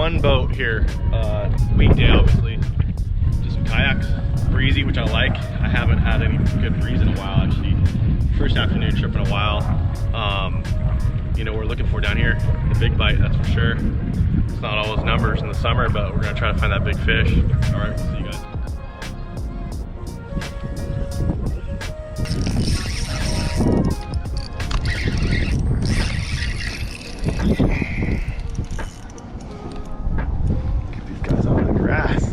one boat here, weekday obviously. Just some kayaks, breezy, which I like. I haven't had any good breeze in a while actually. First afternoon trip in a while. You know, we're looking for down here, the big bite, that's for sure. It's not all those numbers in the summer, but we're gonna try to find that big fish. All right, we'll see you guys. Get these guys on the grass.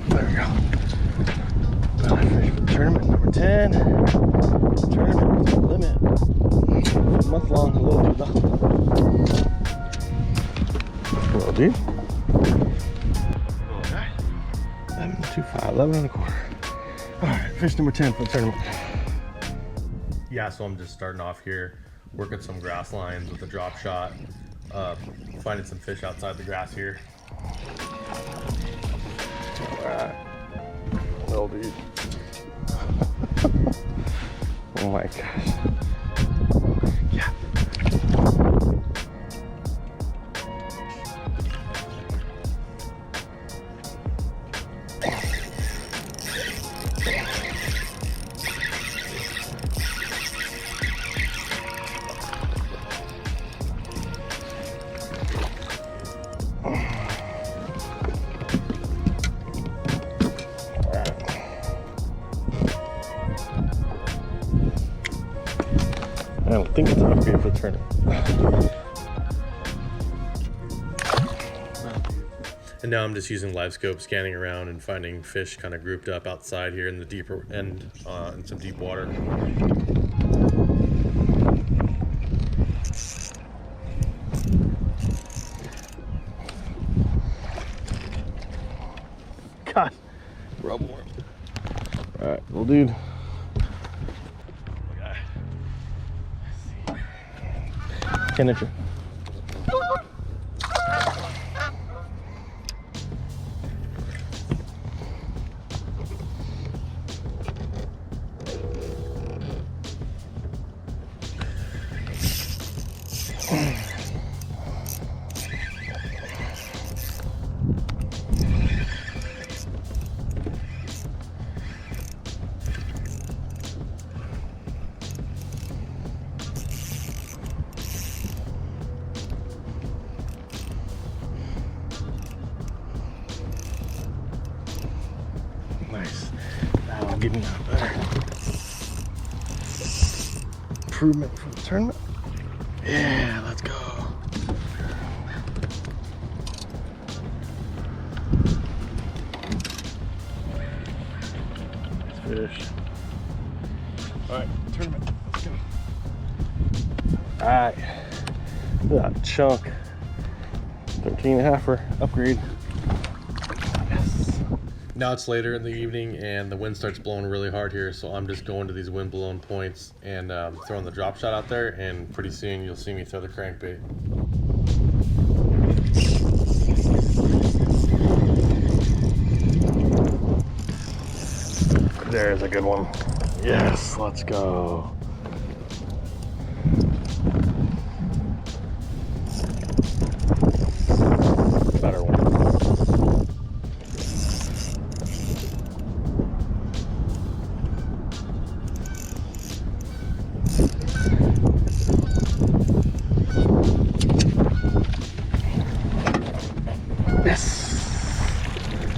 There we go. Fish for tournament number 10. Tournament with the limit. A month long, a little dude though. Little dude. Little guy. 11.25, 11 and a quarter. Alright, fish number 10 for the tournament. Yeah, so I'm just starting off here, working some grass lines with a drop shot, finding some fish outside the grass here. Alright. Little dude. Oh my gosh. Yeah. I don't think it's an upgrade for the tournament. And now I'm just using live scope, scanning around and finding fish kind of grouped up outside here in the deeper end, in some deep water. God, rub worm. All right, little dude. 10-incher. Nice. That'll give me a better improvement for the tournament. Yeah, let's go. Nice fish. All right, tournament. Let's go. All right. Look at that chunk. 13.5-er upgrade. Now it's later in the evening and the wind starts blowing really hard here, so I'm just going to these wind blown points and throwing the drop shot out there, and pretty soon you'll see me throw the crankbait. There's a good one. Yes, let's go. Better one.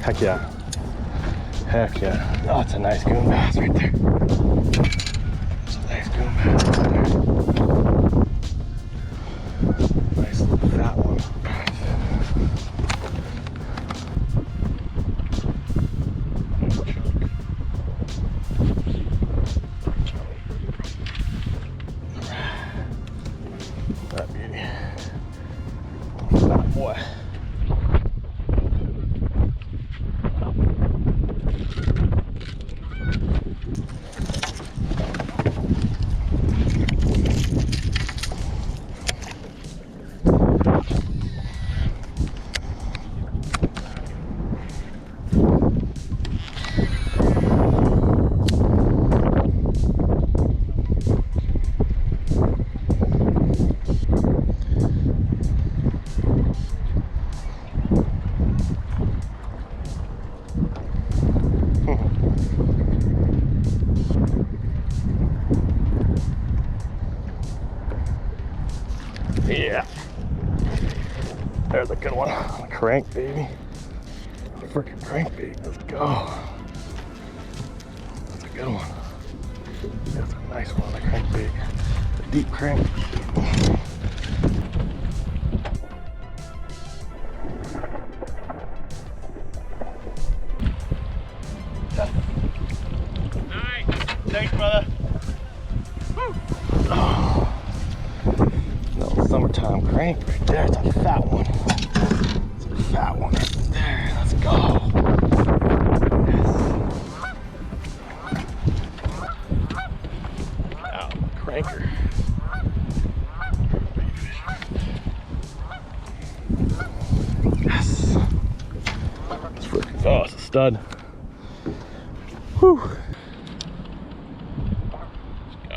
Heck yeah. Heck yeah. Oh, it's a nice goon bass right there. It's a nice goon bass right there. Nice little fat one. That beauty. Fat boy. There's a good one. Crank, baby. Freaking crankbait. Let's go. That's a good one. That's a nice one, a crankbait. A deep crank. Nice. Thanks, brother. Woo. Oh. No, summertime crank right there. It's a fat one. It's a fat one right there. Let's go. Cranker. Yes. It's freaking, oh, it's a stud. Whew. Let's go.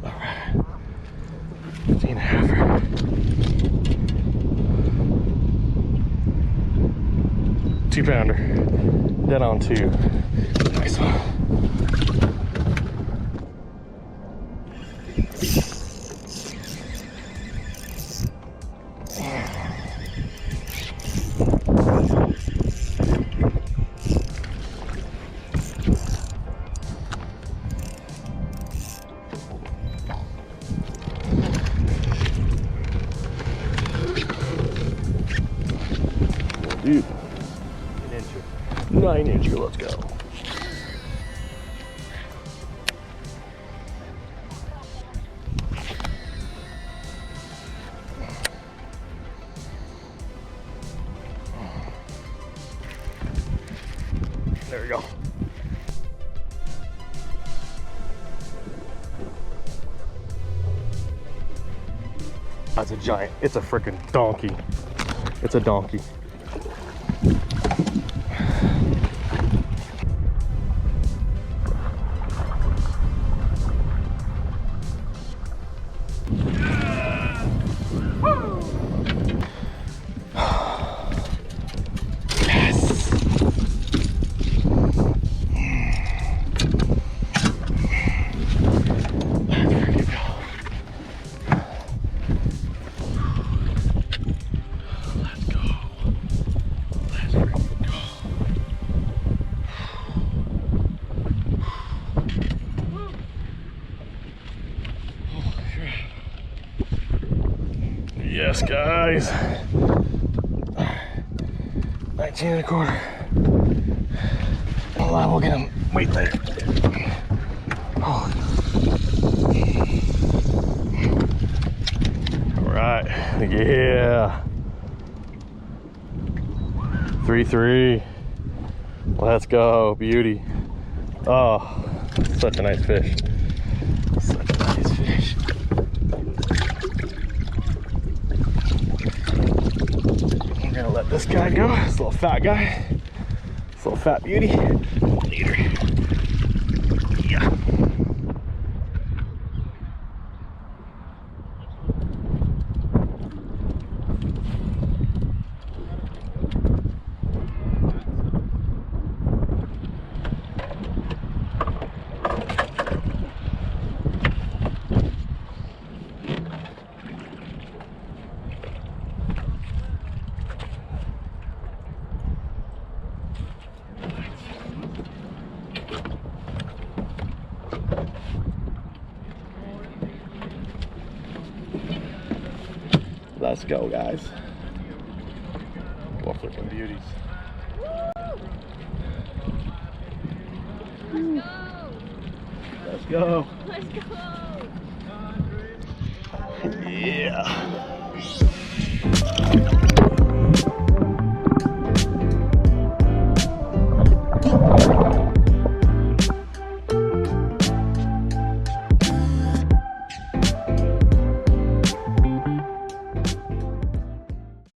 All right. 15.5. Two-pounder. Dead on two. Nice one. Dude, 9-incher, let's go. There we go. That's a giant. It's a freaking donkey. It's a donkey. Yes, guys. 19.25. Oh, we'll get him. Wait there. Oh. All right. Yeah. 3-3. Let's go. Beauty. Oh, such a nice fish. Such a nice fish. I'm gonna let this guy go. This little fat guy. This little fat beauty. Later. Yeah. Let's go, guys. What freaking beauties. Woo. Let's go. Let's go. Yeah.